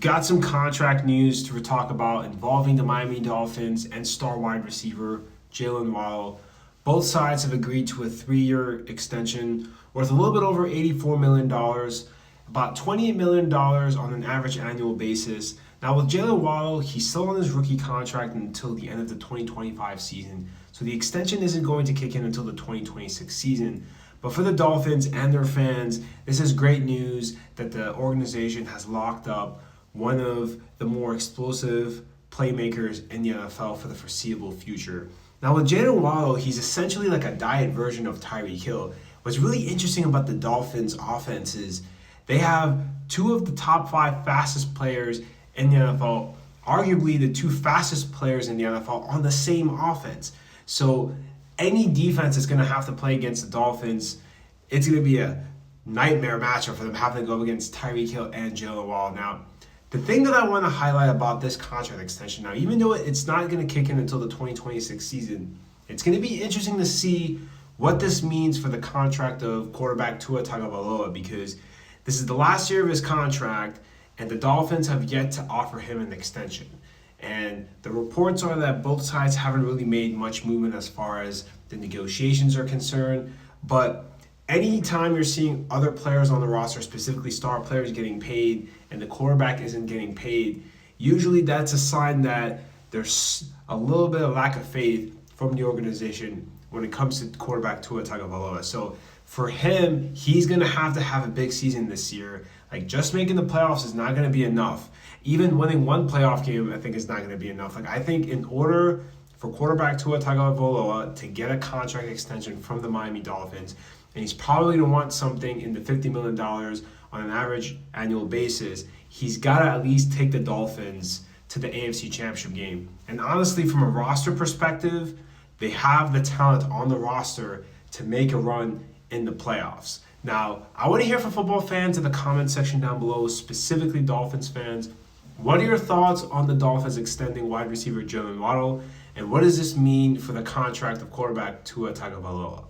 got some contract news to talk about involving the Miami Dolphins and star wide receiver Jaylen Waddle. Both sides have agreed to a 3-year extension worth a little bit over $84 million, about $28 million on an average annual basis. Now with Jaylen Waddle, he's still on his rookie contract until the end of the 2025 season, so the extension isn't going to kick in until the 2026 season. But for the Dolphins and their fans, this is great news that the organization has locked up one of the more explosive playmakers in the NFL for the foreseeable future. Now with Jaylen Waddle, he's essentially like a diet version of Tyreek Hill. What's really interesting about the Dolphins offense is they have two of the top 5 fastest players in the NFL, arguably the 2 fastest players in the NFL on the same offense. So any defense that's going to have to play against the Dolphins, it's going to be a nightmare matchup for them having to go against Tyreek Hill and Jaylen Waddle. Now, the thing that I want to highlight about this contract extension, now, even though it's not going to kick in until the 2026 season, it's going to be interesting to see what this means for the contract of quarterback Tua Tagovailoa, because this is the last year of his contract, and the Dolphins have yet to offer him an extension. And the reports are that both sides haven't really made much movement as far as the negotiations are concerned. But anytime you're seeing other players on the roster, specifically star players, getting paid and the quarterback isn't getting paid, usually that's a sign that there's a little bit of lack of faith from the organization when it comes to quarterback Tua Tagovailoa. So for him, he's going to have a big season this year. Like, just making the playoffs is not going to be enough. Even winning one playoff game, I think, is not going to be enough. Like, I think in order for quarterback Tua Tagovailoa to get a contract extension from the Miami Dolphins, and he's probably going to want something in the $50 million on an average annual basis, he's got to at least take the Dolphins to the AFC Championship game. And honestly, from a roster perspective, they have the talent on the roster to make a run in the playoffs. Now, I want to hear from football fans in the comment section down below, specifically Dolphins fans. What are your thoughts on the Dolphins extending wide receiver Jaylen Waddle, and what does this mean for the contract of quarterback Tua Tagovailoa?